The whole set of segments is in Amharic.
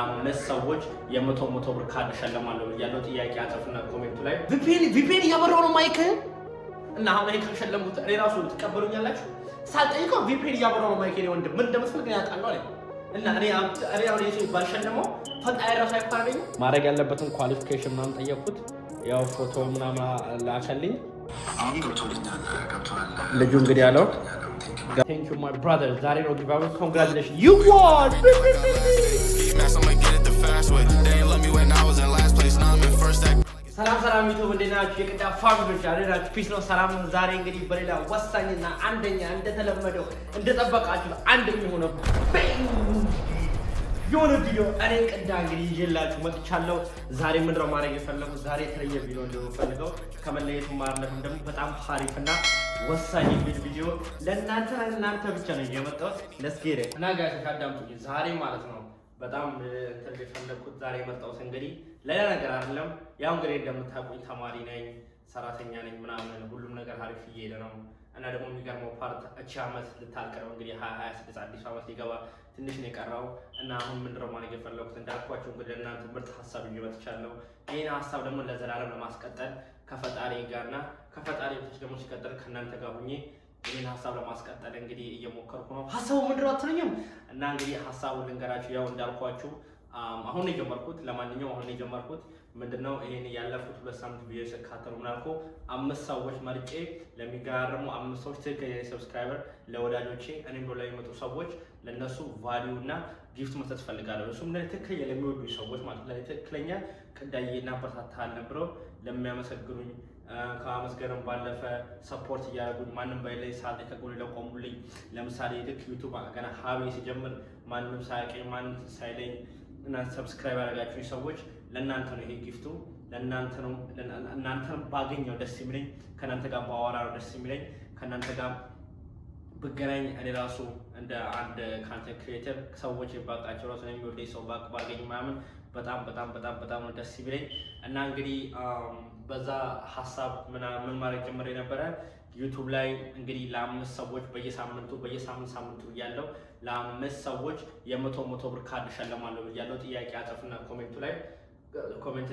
አምስት ሰዎች የመቶ ብር ካርድ ሸለማለሁ ያለው ጥያቄ አጽፍና ኮሜንቱ ላይ ቪፒኤን እያበራው ነው ማይክ እና አሁን ላይ ከሸለሙት እኔ ራሱ ትቀበሉኛላችሁ? ሳልጠይቀው ቪፒኤን እያበራው ነው ማይክ ነው ወንድም ምን እንደምትፈልግ ያውቃሉ አለኝ እና እኔ አሁን የሱ ባልሸለመው ፈጣሪ ራሱ አይፋረኝ ማድረግ ያለበትን ኳሊፊኬሽን ምናምን ጠየቅኩት። ያው ፎቶ ምናምን ላከልኝ። ልጁ እንግዲህ ያለው Thank you my brother. Zari no give away. Congratulations. You won. ሰላም ዩቲዩብ እንደናችሁ የቅዳ ፋሚሊዎች አሬራችሁ ፒስ ነው ሰላም ነው። ዛሬ እንግዲህ በሌላ ወሳኝና አንደኛ እንደተለመደው እንደጠበቃችሁ አንድ የሚሆነው የሆነ ቪዲዮ እኔ ቅዳ እንግዲህ ይዤላችሁ መጥቻለሁ። ዛሬ ምንድነው ማድረግ የፈለኩት? ዛሬ የተለየ ቪዲዮ እንደምፈልገው ከመለየቱ ማርለፍም ደግሞ በጣም ሀሪፍና ወሳኝ ቪዲዮ ለእናንተ ብቻ ነው የመጣሁት። ለስጌሬ እና ጋይስ አዳምጡኝ። ዛሬ ማለት ነው በጣም እንትን የፈለኩት ዛሬ የመጣሁት እንግዲህ ሌላ ነገር አይደለም። ያው እንግዲህ እንደምታውቁኝ ተማሪ ነኝ፣ ሰራተኛ ነኝ ምናምን ሁሉም ነገር ሀሪፍ እየሄደ ነው እና ደግሞ የሚገርመው ፓርት እቺ ዓመት ልታልቅ ነው እንግዲህ 2026 አዲስ ዓመት ሊገባ ትንሽ ነው የቀረው እና አሁን ምንድነው ማለት የፈለኩት እንዳልኳችሁ እንግዲህ ለእናንተ ምርጥ ሀሳብ ይዤ መጥቻለሁ። ይሄን ሀሳብ ደግሞ ለዘላለም ለማስቀጠል ከፈጣሪ ጋርና ከፈጣሪ በታች ደግሞ ሲቀጥል ከእናንተ ጋር ሆኜ ይሄን ሀሳብ ለማስቀጠል እንግዲህ እየሞከርኩ ነው። ሀሳቡ ምንድነው አትሉኝም? እና እንግዲህ ሀሳቡን ልንገራችሁ። ያው እንዳልኳችሁ አሁን የጀመርኩት ለማንኛውም አሁን የጀመርኩት ምንድነው ይሄን ያለፉት 2 ሳምንት ቪዲዮ ሲካተሉ ምናልኩ 5 ሰዎች መርጬ ለሚገራርሙ 5 ሰዎች ትክክለኛ ሰብስክራይበር ለወዳጆቼ እኔም ብሎ ለሚመጡ ሰዎች ለነሱ ቫልዩ እና ጊፍት መስጠት ፈልጋለሁ። እሱም ለትክክለኛ ለሚወዱ ሰዎች ማለት ነው ትክክለኛ ቅዳዬና በርታታለን ብለው ለሚያመሰግኑኝ ከማመስገንም ባለፈ ሰፖርት እያደረጉኝ ማንም ባይለይ ሰዓት ከጎኔ ለቆሙልኝ ለምሳሌ ልክ ዩቲዩብ ገና ሀቤ ሲጀምር ማንም ሳያውቀኝ ማንም ሳይለኝ እና ሰብስክራይብ ያደረጋችሁኝ ሰዎች ለእናንተ ነው ይሄ ጊፍቱ። ለእናንተ ነው። እናንተን ባገኘው ደስ የሚለኝ ከእናንተ ጋር ባወራ ነው ደስ የሚለኝ ከእናንተ ጋር ብገናኝ እኔ ራሱ እንደ አንድ ካንተንት ክሪኤተር ሰዎች ባቃቸው ራሱ ነው የሚወደኝ ሰው ባገኝ ምናምን በጣም ነው ደስ የሚለኝ እና እንግዲህ በዛ ሀሳብ ምን ማድረግ ጀምሬ ነበረ ዩቲዩብ ላይ እንግዲህ ለአምስት ሰዎች በየሳምንቱ ያለው ለአምስት ሰዎች የመቶ ብር ካርድ ሸለማለሁ ያለው ጥያቄ አጽፍና ኮሜንት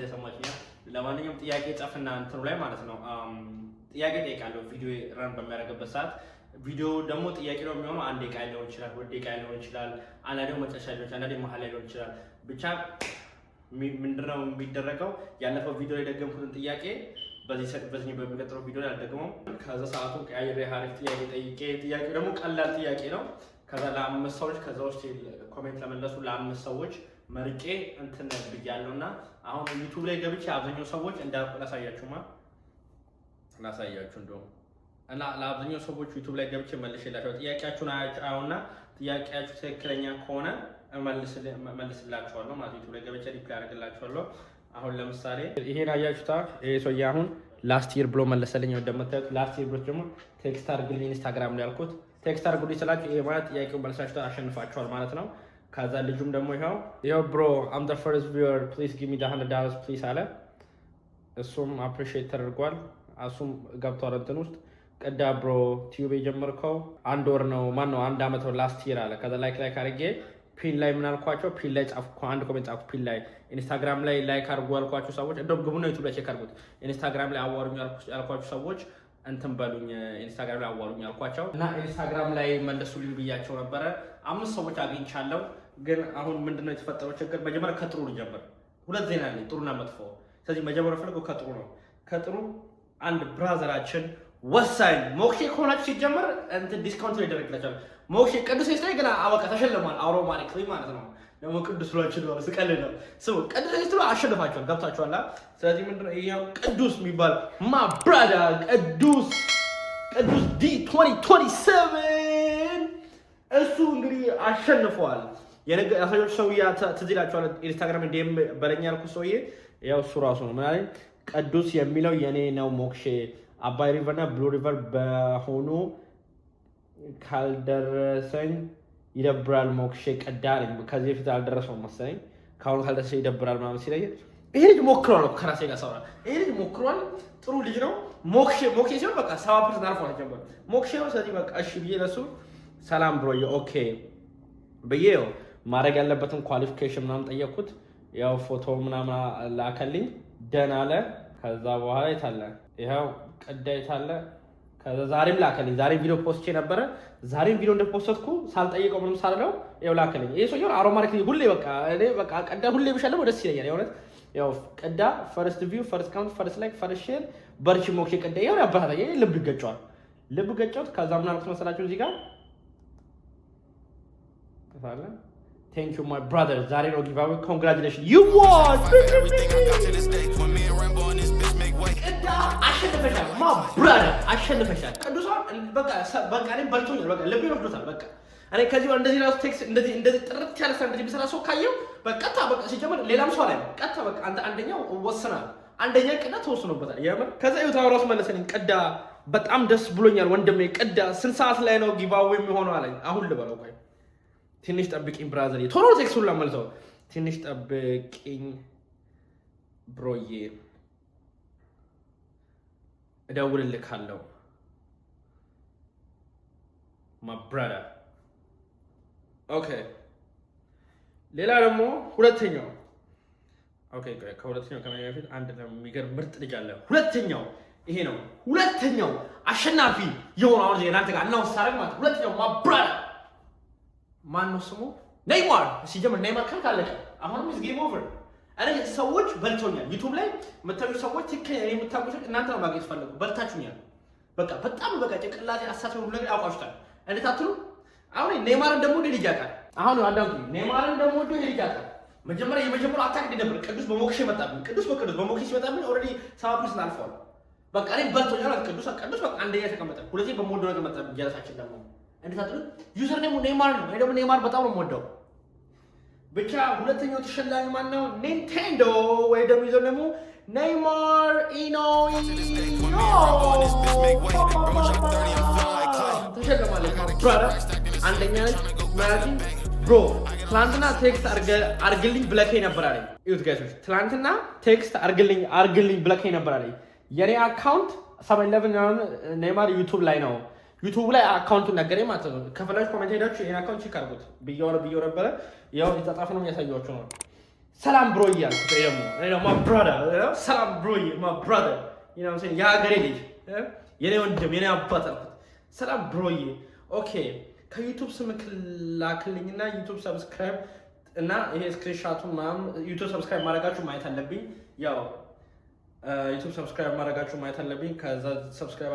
ላይ ሰማችኛ። ለማንኛውም ጥያቄ ጻፍና እንትኑ ላይ ማለት ነው ጥያቄ ጠይቃለሁ ቪዲዮ ረን በሚያደርግበት ሰዓት። ቪዲዮ ደግሞ ጥያቄ ነው የሚሆነው 1 ደቂቃ ሊሆን ይችላል፣ 2 ደቂቃ ሊሆን ይችላል፣ አንዳንዴ መጨረሻ ሊሆን ይችላል፣ አንዳንዴ መሀል ላይ ሊሆን ይችላል። ብቻ ምንድነው የሚደረገው ያለፈው ቪዲዮ ላይ ደገምኩትን ጥያቄ በዚህ በሚቀጥለው ቪዲዮ ላይ አልደግመውም። ከዛ ሰዓቱን ቀያይሬ ሀሪፍ ጥያቄ ጠይቄ ጥያቄው ደግሞ ቀላል ጥያቄ ነው። ከዛ ለ5 ሰዎች ከዛ ውስጥ ኮሜንት ለመለሱ ለ5 ሰዎች መርጬ እንትን ብያለሁና አሁን ዩቲዩብ ላይ ገብቼ አብዛኛው ሰዎች እንዳልኩ ላሳያችሁ እንደውም እና ለአብዛኛው ሰዎች ዩቲዩብ ላይ ገብቼ መልሼላችሁ ጥያቄያችሁን አያውና ጥያቄያችሁ ትክክለኛ ከሆነ መልስላችኋለሁ ማለት ዩቲዩብ ላይ ገብቼ ሪፕላይ አደርግላችኋለሁ። አሁን ለምሳሌ ይሄን አያችሁታ ይሄ ሰውዬ አሁን ላስት ይር ብሎ መለሰልኝ። እንደምታዩት ላስት ይር ብሎ ደግሞ ቴክስት አድርግልኝ ኢንስታግራም ላይ ያልኩት ቴክስት አድርጉልኝ ስላችሁ ይሄ ማለት ጥያቄውን መልሳችሁ አሸንፋችኋል ማለት ነው። ከዛ ልጁም ደግሞ ይሄው ብሮ አም ዘ ፈርስት ቪወር ፕሊዝ ጊቭ ሚ $100 ፕሊዝ አለ። እሱም አፕሪሺየት ተደርጓል። እሱም ገብቷል እንትን ውስጥ ቀዳ ብሮ ቲዩብ የጀመርከው 1 ወር ነው ማነው 1 አመት ነው ላስት ይር አለ። ከዛ ላይክ አድርጌ ፒን ላይ ምን አልኳቸው? ፒን ላይ ጻፍኩ፣ አንድ ኮሜንት ጻፍኩ ፒን ላይ። ኢንስታግራም ላይ ላይክ አድርጉ ያልኳችሁ ሰዎች እንደውም ግቡና ዩቲዩብ ላይ ቼክ አድርጉት። ኢንስታግራም ላይ አዋሩኝ ያልኳችሁ ሰዎች እንትን በሉኝ፣ ኢንስታግራም ላይ አዋሩኝ ያልኳቸው እና ኢንስታግራም ላይ መለሱልኝ ብያቸው ነበረ። 5 ሰዎች አግኝቻለሁ። ግን አሁን ምንድነው የተፈጠረው ችግር? መጀመሪያ ከጥሩ ልጀምር። 2 ዜና አለኝ፣ ጥሩና መጥፎ። ስለዚህ መጀመሪያ ፈልገው ከጥሩ ነው። ከጥሩ አንድ ብራዘራችን ወሳኝ ሞክሼ ከሆናችሁ ሲጀምር እንትን ዲስካውንት ይደረግላችኋል። ሞክሼ ቅዱስ ስትይ ግን አበቃ ተሸልሟል። አውሮማኒክ ማለት ነው። ደግሞ ቅዱስ ብሏችሁ ነው ስቀል ነው ስሙ ቅዱስ ስትሉ አሸንፋችኋል። ገብታችኋል። ስለዚህ ምንድነው ይሄው ቅዱስ የሚባል ማ ብራዘር ቅዱስ D2027 እሱ እንግዲህ አሸንፏል። ያሳዮች ሰውዬ ትዝ ይላችኋል። ኢንስታግራም ዲኤም በለኛ ያልኩት ሰውዬ ያው እሱ ራሱ ነው። ምን አለኝ? ቅዱስ የሚለው የኔ ነው ሞክሼ አባይ ሪቨር እና ብሉ ሪቨር በሆኑ ካልደረሰኝ ይደብራል ሞክሼ ቀዳለኝ። ከዚህ በፊት አልደረሰውም መሰለኝ። ካሁን ካልደረሰ ይደብራል ምናምን ሲለኝ ይሄ ልጅ ሞክሯል ነው ከራሴ ጋር ሳወራ ይሄ ልጅ ሞክሯል፣ ጥሩ ልጅ ነው። ሞክሼ ሲሆን በቃ 70% አልፏል ጀምሮ ሞክሼ ነው። ስለዚህ በቃ እሺ ብዬ ለሱ ሰላም ብሮዬ ኦኬ ብዬ ማድረግ ያለበትን ኳሊፊኬሽን ምናምን ጠየቅኩት። ያው ፎቶ ምናምን ላከልኝ ደህና አለ። ከዛ በኋላ የታለ ይሄው ቅዳ የታለ ከዛ ዛሬም ላከልኝ። ዛሬ ቪዲዮ ፖስት ነበረ። ዛሬም ቪዲዮ እንደፖስተትኩ ሳልጠይቀው ምንም ሳልለው ይኸው ላከልኝ። ይሄ ሰውዬው አሮማቲክ ሁሌ በቃ እኔ በቃ ቀዳ ሁሌ ብሻለሁ ደስ ይለኛል። የእውነት ያው ቀዳ ፈርስት ቪው ፈርስት ካውንት ፈርስት ላይክ ፈርስት ሼር በርቺ ሞክሼ ቀዳ ይኸው ያበረታታኝ። ይሄ ልብ ይገጫዋል። ልብ ገጨውት። ከዛ ምን አልኩት መሰላችሁ እዚህ ጋር ታላ Thank you my brother. ዛሬ ነው ጊቫዌ congratulations you won everything I got to this day when me and Rambo on this bitch make way አሸንፈሻል my brother አሸንፈሻል ቅዱሳን በቃ እኔ በልቶኛል በቃ ልቤ ወርዶታል በቃ እኔ ከዚህ እንደዚህ ራሱ ቴክስት እንደዚህ ጥርት ያለ ሰው እንደዚህ ቢሰራ ሰው ካየው በቃ በቃ ሲጀመር ሌላም ሰው ላይ ቀጣ በቃ አንደኛው ወስናል አንደኛ ቅዳ ተወስኖበታል የምር ከዛ ይውታው ራሱ መለሰልኝ ቅዳ በጣም ደስ ብሎኛል ወንድሜ ቅዳ ስንት ሰዓት ላይ ነው ጊቫዌ የሚሆነው አለኝ አሁን ልበለው ቆይ ትንሽ ጠብቂኝ ብራዘር ቶሎ ቴክስቱን ለማልተው ትንሽ ጠብቂኝ ብሮዬ እደውልልካለሁ my brother ኦኬ ሌላ ደግሞ ሁለተኛው ኦኬ ከሁለተኛው ከማን በፊት አንድ የሚገርም ምርጥ ልጅ አለ ሁለተኛው ይሄ ነው ሁለተኛው አሸናፊ የሆነው አሁን እናንተ ጋር እናው ሳረግ ማለት ሁለተኛው my brother ማን ነው ስሙ ኔይማር ሲጀምር ኔይማር ካለቀ አሁንም is game over አረ ሰዎች በልቶኛል ዩቲዩብ ላይ መታዩ ሰዎች ትክክል እኔ የምታውቁት እናንተ ነው ማግኘት ፈልጉ በልታችሁኛል በቃ በጣም በቃ ጭቅላቴ አሳሰሩ ሁሉ ነገር አውቃችሁታል እንዴት አትሉ አሁን ኔይማርን ደግሞ ልጅ ያቃል አሁን አንዳንዱ ኔይማርን ደግሞ ልጅ ያቃል መጀመሪያ የመጀመሪያው አታክ ነበር ቅዱስ በሞክሼ መጣብኝ ቅዱስ በሞክሼ መጣብኝ ኦሬዲ 7% አልፏል በቃ እኔ በልቶኛል ቅዱስ በቃ አንደኛ ተቀመጠ ሁለቴ በሞዶ ነገር መጣብኝ ጀለሳችን ደግሞ እንዴት አትሉ ዩዘር ኔሙ ኔይማር ነው እኔ ደግሞ ኔይማር በጣም ነው የምወደው ብቻ ሁለተኛው ተሸላሚ ማን ነው ኒንቴንዶ ወይ ደግሞ ዩዘር ኔሙ ኔይማር ኢኖይ ተሸለማለች ብራዳ አንደኛ ነች ማለት ብሮ ትላንትና ቴክስት አርግልኝ ብለከኝ ነበር አለኝ እዩት ጋይሶች ትላንትና ቴክስት አርግልኝ ብለከኝ ነበር አለኝ የኔ አካውንት 711 ኔይማር ዩቲዩብ ላይ ነው ዩቲዩብ ላይ አካውንቱን ነገረኝ ማለት ነው ከፈላችሁ ኮሜንት ሄዳችሁ ይሄን አካውንት ቼክ አድርጉት ብየው ነበር ያው የተጻፈ ነው የሚያሳያችሁ ነው ሰላም ብሮ እያልኩት እኔ ደግሞ my brother ሰላም ብሮ my brother you know what I'm saying የሀገሬ ልጅ የኔ ወንድም የኔ አባት አልኩት ሰላም ብሮዬ ኦኬ ከዩቲዩብ ስምክ ላክልኝና ዩቲዩብ ሰብስክራይብ እና ይሄ ስክሪንሻቱን ማም ዩቲዩብ ሰብስክራይብ ማድረጋችሁ ማየት አለብኝ ያው ዩቲዩብ ሰብስክራይብ ማድረጋችሁ ማየት አለብኝ ከዛ ሰብስክራይብ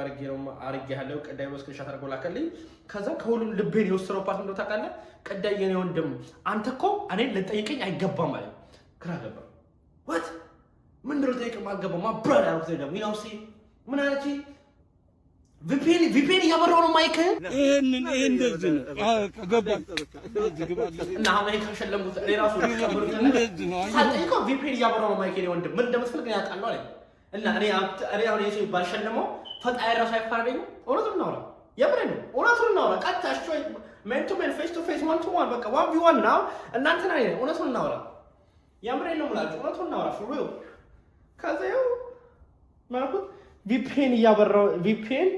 አድርጌ ያለው ቀዳይ ስክሪንሻት አድርጎ ላከልኝ ከዛ ከሁሉም ልቤን የወሰደው ፓርት እንደው ታውቃለህ ቀዳይ የኔ ወንድም አንተ እኮ እኔን ልጠይቀኝ አይገባም ማለት ግራ ገባ what ምን ልጠይቅ ማገባው ማ ብራዳ አውት ደግሞ you know see ምን አለች ቪፒኤን እያበራው ነው ማይክ ይሄን እንደዚህ ነው ገባ እና አሁን ከሸለሙት ራሱ እንደዚህ ነው ሳይቀው ቪፒኤን እያበራው ነው ማይክ የኔ ወንድም ምን እንደምትፈልግ ያውቃል አለ እና እኔ አሁን የሰው ባልሸለመው ፈጣሪ ራሱ አይፋረደኝ እውነቱን ነው የምሬን ነው እውነቱን ነው ቀጣሽ ሜን ቱ ሜን ፌስ ቱ ፌስ ዋን ቱ ዋን በቃ 1v1 ነው እናንተ ነው እውነቱን ነው የምሬን ነው ማለት እውነቱን ነው for real ከዛው ማለት ቪፒኤን እያበራው ቪፒኤን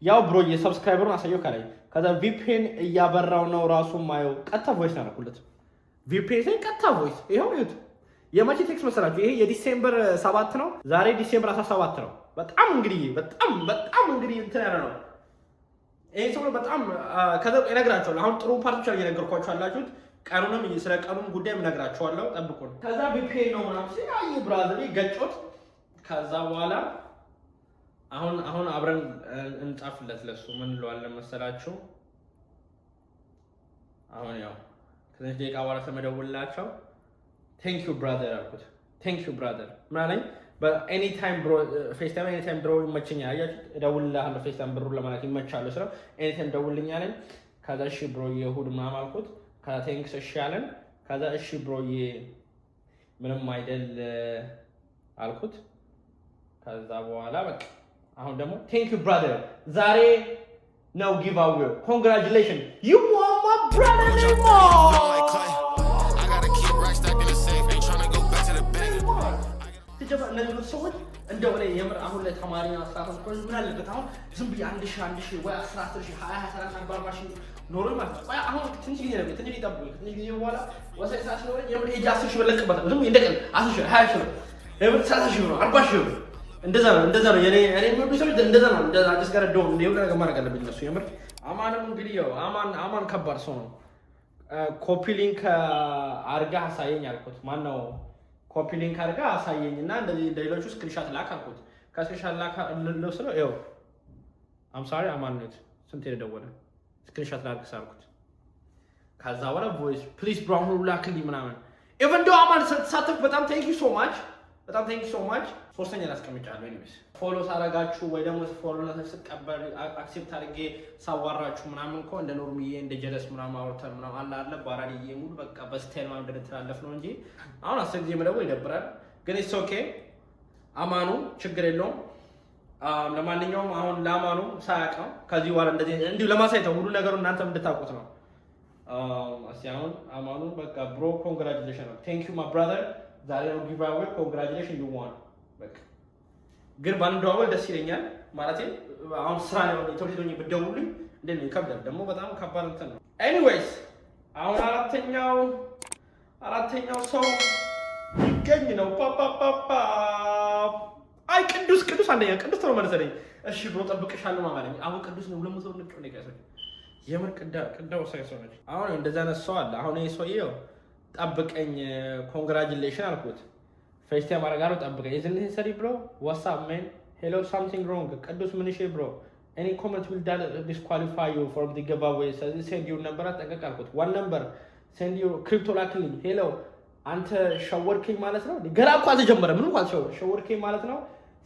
ያው ብሮ የሰብስክራይበሩን አሳየው ካላይ ከዛ ቪፒኤን እያበራው ነው ራሱ ማየው ቀጥታ ቮይስ ነው ያደረኩለት ቪፒኤን ቀጥታ ቮይስ ይሄው ይሁት የመቼ ቴክስት መሰላችሁ ይሄ የዲሴምበር 7 ነው ዛሬ ዲሴምበር 17 ነው በጣም እንግዲህ እንትን ያለ ነው ይሄ ሰው በጣም ከዛ እነግራችኋለሁ አሁን ጥሩ ፓርት ብቻ እየነገርኳችሁ አላችሁት ቀኑንም ስለ ቀኑም ጉዳይም እነግራችኋለሁ ጠብቁን ከዛ ቪፒኤን ነው ምናምን ሲያይ ብራዘር ገጮት ከዛ በኋላ አሁን አብረን እንጻፍለት ለሱ ምን እንለዋለን መሰላችሁ አሁን ያው ከዚህ ደቂቃ በኋላ ተመደውልላቸው thank you brother አልኩት thank you brother ማለት በኤኒ ታይም ብሮ ፌስታይም ኤኒ ታይም ብሮ ይመቸኛል አያችሁ እደውልልሃለሁ ፌስታይም ብሩ ለማለት ይመቻል ስለው ኤኒ ታይም ደውልልኛለን ከዛ እሺ ብሮዬ እሑድ ምናምን አልኩት ከዛ ቴንክስ እሺ አለን ከዛ እሺ ብሮዬ ምንም አይደል አልኩት ከዛ በኋላ በቃ አሁን ደግሞ thank you brother ዛሬ ነው giveaway congratulations you won my brother I gotta keep right stack in the safe ain't trying to go back to the bank ተጀባ ነገሩ ሰዎች እንደው ላይ የምር አሁን ላይ ተማሪና አስተማሪ ኮን ምን አለበት አሁን ዝም ብዬ 1000 ወይ 10 20 30 40 ኖሮ ማለት ነው። አሁን ትንሽ ጊዜ ነው ትንሽ ይጠብቁኝ። ትንሽ ጊዜ በኋላ ወሳኝ ሰዓት ነው የምር ሄጄ 10 ሺህ በለቅበታል። ዝም እንደቀን 10 ሺህ 20 ሺህ ነው የምር 30 ሺህ ነው 40 ሺህ ነው። እንደዛ ነው የኔ የሚወዱ ሰዎች እንደዛ ነው። እንደዛ አዲስ ጋር ደው እንደው ነገር ማድረግ አለብኝ እነሱ የምር። አማንም እንግዲህ ያው አማን ከባድ ሰው ነው። ኮፒ ሊንክ አርጋ አሳየኝ አልኩት። ማን ነው ኮፒ ሊንክ አርጋ አሳየኝና እንደዚህ እንደሌሎቹ ስክሪንሻት ላክ አልኩት። ከስክሪንሻት ላክ ልወስደው ይኸው አም ሶሪ አማን ነው ስንት የደወለ ስክሪንሻት ላክ ሳልኩት። ከዛ በኋላ ቮይስ ፕሊዝ ብራውን ሁሉ ላክልኝ ምናምን ኢቨን ዶ አማን ተሳተፍ በጣም ቴንክ ዩ ሶ ማች በጣም ቴንክ ዩ ሶ ማች። ሶስተኛ ላስቀምጫለሁ። ኤኒዌይስ ፎሎ ሳረጋችሁ ወይ ደግሞ ፎሎ ለተቀበል አክሴፕት አድርጌ ሳዋራችሁ ምናምን እኮ እንደ ኖርሚዬ እንደ ጀለስ ምናምን አውርተን ምናምን አለ ባራዲዬ ሙሉ በቃ በስታይል ማለት እንደተላለፍ ነው እንጂ አሁን 10 ጊዜ መደወል ይደብራል። ግን ኢትስ ኦኬ አማኑ ችግር የለውም። ለማንኛውም አሁን ለአማኑ ሳያውቀው ከዚህ በኋላ እንደዚህ እንዲሁ ለማሳየት ሁሉ ነገሩ እናንተም እንድታውቁት ነው። አሁን አማኑ በቃ ብሮ ኮንግራቹሌሽን ነው ቴንክ ዩ ማይ ብራዘር ዛሬ ነው ጊቭ አዌይ ኮንግራቹሌሽን ዩ ዋን በቃ ግን ባንደዋወል ደስ ይለኛል ማለት አሁን ስራ ነው ኢትዮጵያውያን ብትደውሉልኝ እንዴት ነው ይከብዳል ደግሞ በጣም ከባድ እንትን ነው። ኤኒዌይስ አሁን አራተኛው ሰው ይገኝ ነው ፓፓፓፓ አይ ቅዱስ አንደኛ ቅዱስ ነው መሰለኝ። እሺ ብሎ ጠብቀሻለሁ ማለት ነው። አሁን ቅዱስ ነው 200 ንቅ ነው ይቀርሳል የምር ቅዳው ሳይሰው ነው። አሁን እንደዛ ነው ሰው አለ። አሁን ይሄ ሰውዬው ጠብቀኝ ኮንግራቹሌሽን አልኩት። ፈርስት ታይም አረጋለሁ ጠብቀኝ isn't necessary bro what's up man hello something wrong ቅዱስ ምን እሺ bro any comment will disqualify you from the giveaway send your number አጠንቀቅ አልኩት። one number send your crypto ላክልኝ hello አንተ ሸወርከኝ ማለት ነው። ገና እኮ አልተጀመረም። ምን እንኳን ሸወርከኝ ማለት ነው።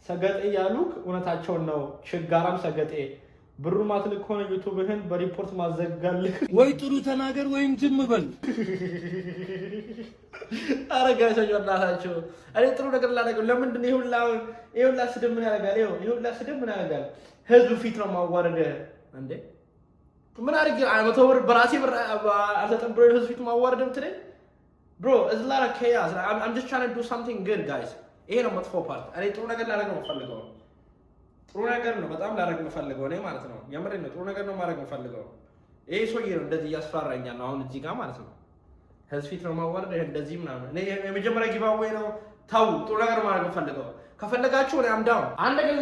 ሰገጤ ያሉክ እውነታቸውን ነው። ችጋራም ሰገጤ ብሩ ማትልክ ሆነ ዩቲዩብህን በሪፖርት ማዘጋልህ ወይ ጥሩ ተናገር ወይም ዝም በል። አረጋቸው እናታቸው እኔ ጥሩ ነገር ላደርገው ለምንድን ነው ይሁላ ስድብ ምን ያደርጋል? ይሁላ ስድብ ምን ያደርጋል? ህዝብ ፊት ነው ማዋረድ እንዴ? ምን አድርጌ 100 ብር በራሴ ብር አልተጠብሮ ህዝብ ፊት ማዋረድ ምትለኝ bro it's a lot of chaos. I'm just trying to do something good guys. ይሄ ነው መጥፎ ፓርት። እኔ ጥሩ ነገር ላደርግ ነው ፈልገው ጥሩ ነገር ነው በጣም ላደርግ ነው ፈልገው እኔ ማለት ነው። የምሬን ነው ጥሩ ነገር ነው ማድረግ ነው ፈልገው። ይሄ ሰውዬ ነው እንደዚህ ያስፈራራኛል ነው አሁን እዚህ ጋር ማለት ነው። ህዝብ ፊት ነው ማዋረድ እንደዚህ ምናምን። እኔ የመጀመሪያ ጊቫዌይ ነው ታው ጥሩ ነገር ማድረግ ነው ፈልገው። ከፈለጋችሁ እኔ አም ዳውን አንድ ነገር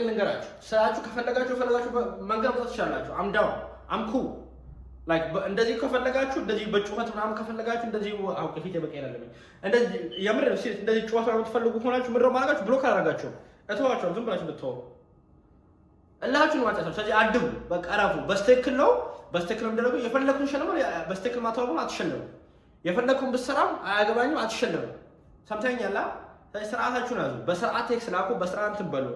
ልንገራችሁ ስራችሁ ከፈለጋችሁ መንገድ መጣት ትችላላችሁ። አም ዳውን አም ኩል ላይክ እንደዚህ ከፈለጋችሁ እንደዚህ በጩኸት ምናምን ከፈለጋችሁ እንደዚህ አው ከፊት በቀኝ አይደለም እንደዚህ የምር እንደዚህ ጩኸት ምናምን ትፈልጉ ሆናችሁ ምድር ማድረጋችሁ ብሎክ አደረጋችሁ እተዋችሁ ዝም ብላችሁ ብትተው እላችሁ ማጣታችሁ። ስለዚህ አድቡ በቃ አራፉ በስተክል ነው እንደረጉ የፈለኩን ሸለሙ በስተክል ማታወቁ አትሸለሙ የፈለኩን ብትሰራም አያገባኝም አትሸለሙ ሰምተኛላ። ስለዚህ ስርዓታችሁን ያዙ። በስርዓት ቴክስ ላኩ በስርዓት ትበሉ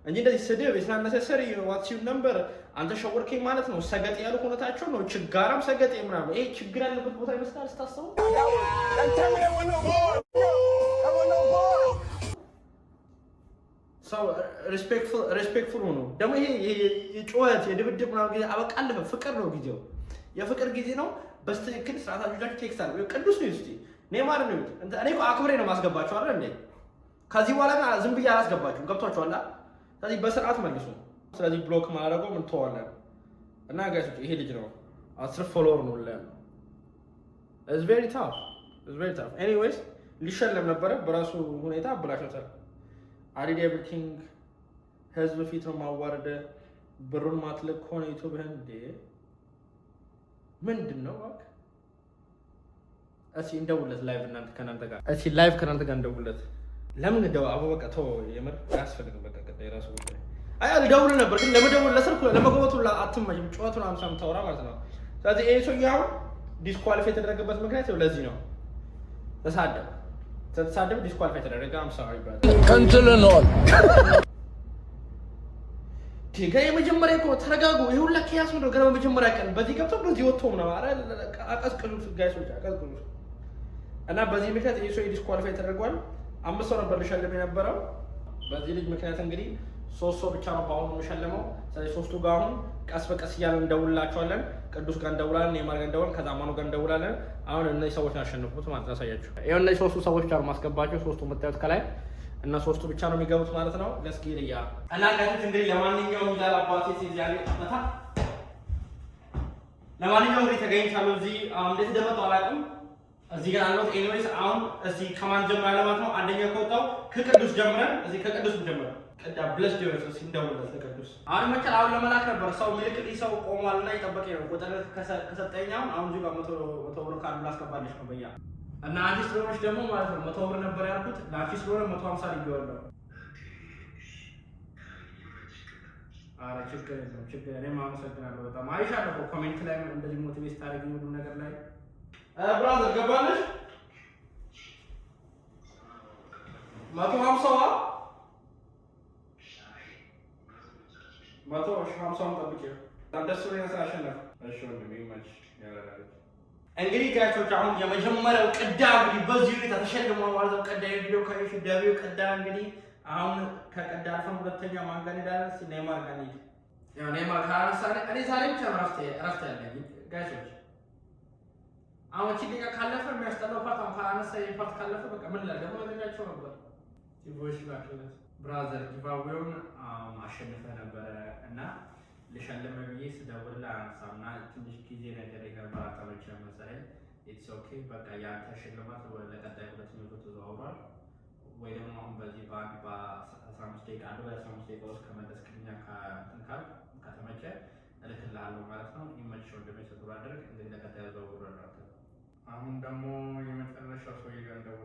እንጂ እንደዚህ ስድብ የስናነሰሰሪ ዋትስ ዩ ነምበር አንተ ሸወርከኝ ማለት ነው። ሰገጤ ያሉ ሆነታቸው ነው። ችጋራም ሰገጤ ምናምን ይሄ ችግር ያለበት ቦታ ይመስላል ስታስቡ። ሰው ሪስፔክትፉል ሆኖ ደግሞ ይሄ የጩኸት የድብድብ ምናምን ጊዜ አበቃለፈ። ፍቅር ነው ጊዜው የፍቅር ጊዜ ነው። በስትክክል ስርዓታችሁ ቴክስት አለ ቅዱስ ነው እስቲ ኔማር ነው እኔ እኮ አክብሬ ነው ማስገባችሁ አይደል እንዴ? ከዚህ በኋላ ዝም ብዬ አላስገባችሁም። ገብቷችኋል? ስለዚህ በስርዓት መልሱ። ስለዚህ ብሎክ ማድረገው ምን ተዋለን እና ጋይስ ይሄ ልጅ ነው 10 ፎሎወር ነው ለ it's very tough anyways ሊሸለም ነበረ በራሱ ሁኔታ አብላሽታል። I did everything ህዝብ ፊት ነው ማዋረደ ብሩን ማትልክ ሆነ ዩቲዩብህን እንዴ ምንድነው ዋክ እሺ እንደውለት ላይቭ ከናንተ ጋር ላይቭ ከናንተ ጋር እንደውለት ለምን እንደው አበበቃ ተው የምር አያስፈልግም። በቃ ቀጣይ ራሱ ጉዳይ አይ አልደውል ነበር ግን ለመደውል ለስልኩ ለመገበቱ አትመጭም ጨዋታውን አምሳም ታወራ ማለት ነው። ስለዚህ ይሄ ሰው ያው ዲስኳሊፋይ የተደረገበት ምክንያት ለዚህ ነው። ተሳደብ ዲስኳሊፋይ ተደረገ። አምሳው ይባላል ከንትልነዋል ዲጋ የመጀመሪያ እኮ ተረጋጉ። ይሁላ ኪያስ ነው ገና በመጀመሪያ ቀን በዚህ ገብቶ በዚህ ወጥቶ ነው አረ አቀስቅሉት ጋይሶች አቀስቅሉት እና በዚህ ምክንያት ይሄ ሰው ዲስኳሊፋይ ተደርጓል። 5 ሰው ነበር ሊሸለም የነበረው። በዚህ ልጅ ምክንያት እንግዲህ 3 ሰው ብቻ ነው በአሁኑ የሚሸለመው። ስለዚህ 3ቱ ጋር አሁን ቀስ በቀስ እያለን እንደውላቸዋለን። ቅዱስ ጋር እንደውላለን፣ ኔማር ጋር እንደውላለን፣ ከዛ ማኑ ጋር እንደውላለን። አሁን እነዚህ ሰዎች አሸንፉት ማለት ነው። ያሳያችሁ ይሄው እነዚህ 3ቱ ሰዎች ጋር ማስገባቸው 3ቱ መታየት ከላይ እና 3ቱ ብቻ ነው የሚገቡት ማለት ነው። ለስኪሪያ እና ጋይስ እንግዲህ ለማንኛውም ይላል አባቴ ሲያሊ አመታ ለማንኛውም እንግዲህ ተገኝቻለሁ እዚህ እንዴት እንደመጣሁ አላውቅም። እዚህ ጋር አለው ኤኒዌይስ አሁን እዚህ ከማን ጀምራለሁ ማለት ነው። አንደኛ ከወጣው ከቅዱስ ጀምረን እዚህ ከቅዱስ ጀምረን ቀዳ ብለስ ዲዮስ ሲንደውለት ለቅዱስ አሁን መቻል አሁን ለመላክ ነበር ሰው ምልክት ሰው ቆሟልና እየጠበቀኝ ነው። ቁጥር ከሰጠኝ አሁን እዚህ ጋር 100 ብር ካርድ ላስገባልሽ ነው በያ እና አንቺ ስለሆነሽ ደግሞ ማለት ነው 100 ብር ነበር ያልኩት ለአንቺ ስለሆነ 150 ልጅዋለሁ። አረ ችግር የለም ችግር እኔም አመሰግናለሁ በጣም አይሻለሁ። ኮሜንት ላይ እንደዚህ ሞቲቬት ታደርጊኝ ሁሉ ነገር ላይ ብራዘር ገባለሽ 150 150 ጠብቂው ታደሱ ያሳሸነፍ እሺ ወንድሜ ማች ያራራል። እንግዲህ ጋቾች አሁን የመጀመሪያው ቅዳ እንግዲህ በዚህ ሁኔታ ተሸልሟል ማለት ነው። ቀዳ ቪዲዮ ካይሽ ዳቢው ቀዳ እንግዲህ አሁን ከቀዳ አልፈን ሁለተኛ ማን ጋር እንሄዳለን? ኔይማር ጋር እንሂድ። ያው ኔይማር ካራሳለ እኔ ዛሬ ብቻ እረፍት ያለኝ ጋቾች አሁን ቺሊጋ ካለፈ የሚያስጠላው ፓርት ካላነሳ ፓርት ካለፈ በቃ ምን ላይ ደግሞ ወደኛቸው ነበር ቲቮይስ ላክለት ብራዘር ጊቫዌውን አሸንፈ ነበር እና ልሸልም ብዬ ስደውልልህ አነሳምና ትንሽ ጊዜ ነገር የገባ አጣመች መሰለኝ። ኢትስ ኦኬ በቃ ያንተ ሽልማት ለቀጣይ 2 ሚኒት ተዘዋውሯል ወይ ደግሞ አሁን በዚህ በ15 ደቂቃ አለ በ15 ደቂቃ ውስጥ ከመለስክልኛ ከእንካል ከተመቸ እልክልሃለሁ ማለት ነው። ይመችሽ ወንድሜ ስትሉ አድርግ እንግዲህ ለቀጣይ ዘዋውሯል። አሁን ደግሞ የመጨረሻው ሰው ይገንደው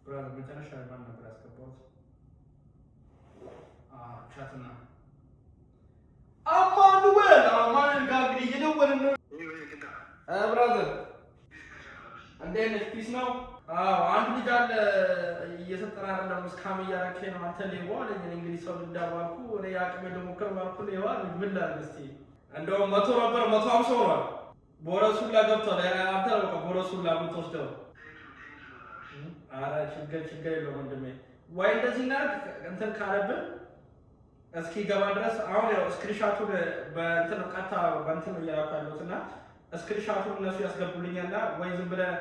ብራዘር መጨረሻ ማን ነበር ያስገባው? ቻትና አማኑኤል ጋር እንግዲህ እየደወልን ነው። ብራዘር እንዴት ነሽ? ፒስ ነው? አንድ ልጅ አለ እየሰጠና አይደለም እስካም እያረከኝ ነው። አንተ ሌባ አለኝ። እንግዲህ ሰው እንዳባልኩ እኔ ያቅሜ ለሞከር ባልኩ ሌባ ምን ላድርግ እስቲ። እንደውም 100 ነበር 150 ሆኗል። ቦረሱላ ገብቷል። አንተ ነው ቦረሱላ የምትወስደው። ኧረ ችግር የለውም ወንድሜ። ወይ እንደዚህ እናድርግ እንትን ካለብን እስኪ ገባ ድረስ አሁን ያው ስክሪንሻቱን በእንትን ቀጥታ በእንትን ነው እያደረኩ ያለሁት እና ስክሪንሻቱን እነሱ ያስገቡልኛልና ወይ ዝም ብለህ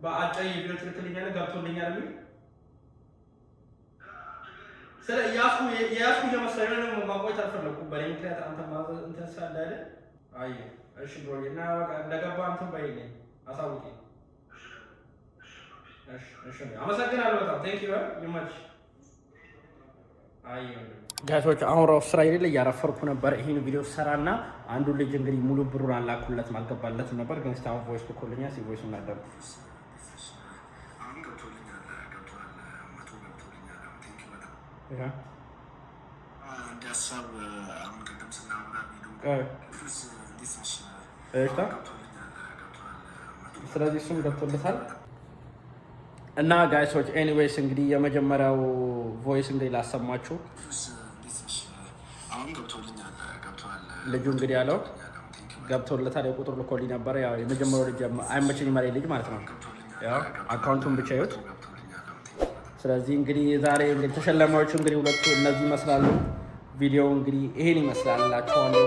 በአጭር ቪዲዮ ትልክልኛለህ ገብቶልኛል የሚል ስለ ያሱ እየመሰለኝ ነው። ማቆየት አልፈለኩም በእኔ ምክንያት አንተ ማለት እንትን ሳለ አይደል? አይ እሺ ብሮ እና በቃ እንደገባ እንትን በይልኝ አሳውቂኝ። እሺ አመሰግናለሁ በጣም ቴንክ ዩ ይመች። አይ ጋሾች አሁን ራሱ ስራ የሌለ እያረፈርኩ ነበር። ይሄን ቪዲዮ ሰራና አንዱ ልጅ እንግዲህ ሙሉ ብሩን አላኩለት ማልገባለት ነበር ግን ስታው ቮይስ ልኮልኛል። ሲቮይስ እናደርግ አሁን ገብቶልኛል 100 ገብቶልኛል። ቴንክ ዩ በጣም አንድ ሀሳብ አሁን ቅድም ስናወራ ቪዲዮ ስለዚህ እሱም ገብቶለታል እና ጋይሶች ኤኒዌይስ እንግዲህ የመጀመሪያው ቮይስ እንግዲህ ላሰማችሁ። ልጁ እንግዲህ ያለው ገብቶለታል። የቁጥር ልኮልኝ ነበር። ያው የመጀመሪያው ልጅ አይመቸኝ ማለት ልጅ ማለት ነው። ያው አካውንቱን ብቻ ይወጥ። ስለዚህ እንግዲህ ዛሬ እንግዲህ ተሸላሚዎቹ እንግዲህ ሁለቱ እነዚህ ይመስላሉ። ቪዲዮ እንግዲህ ይሄን ይመስላልላችኋለሁ።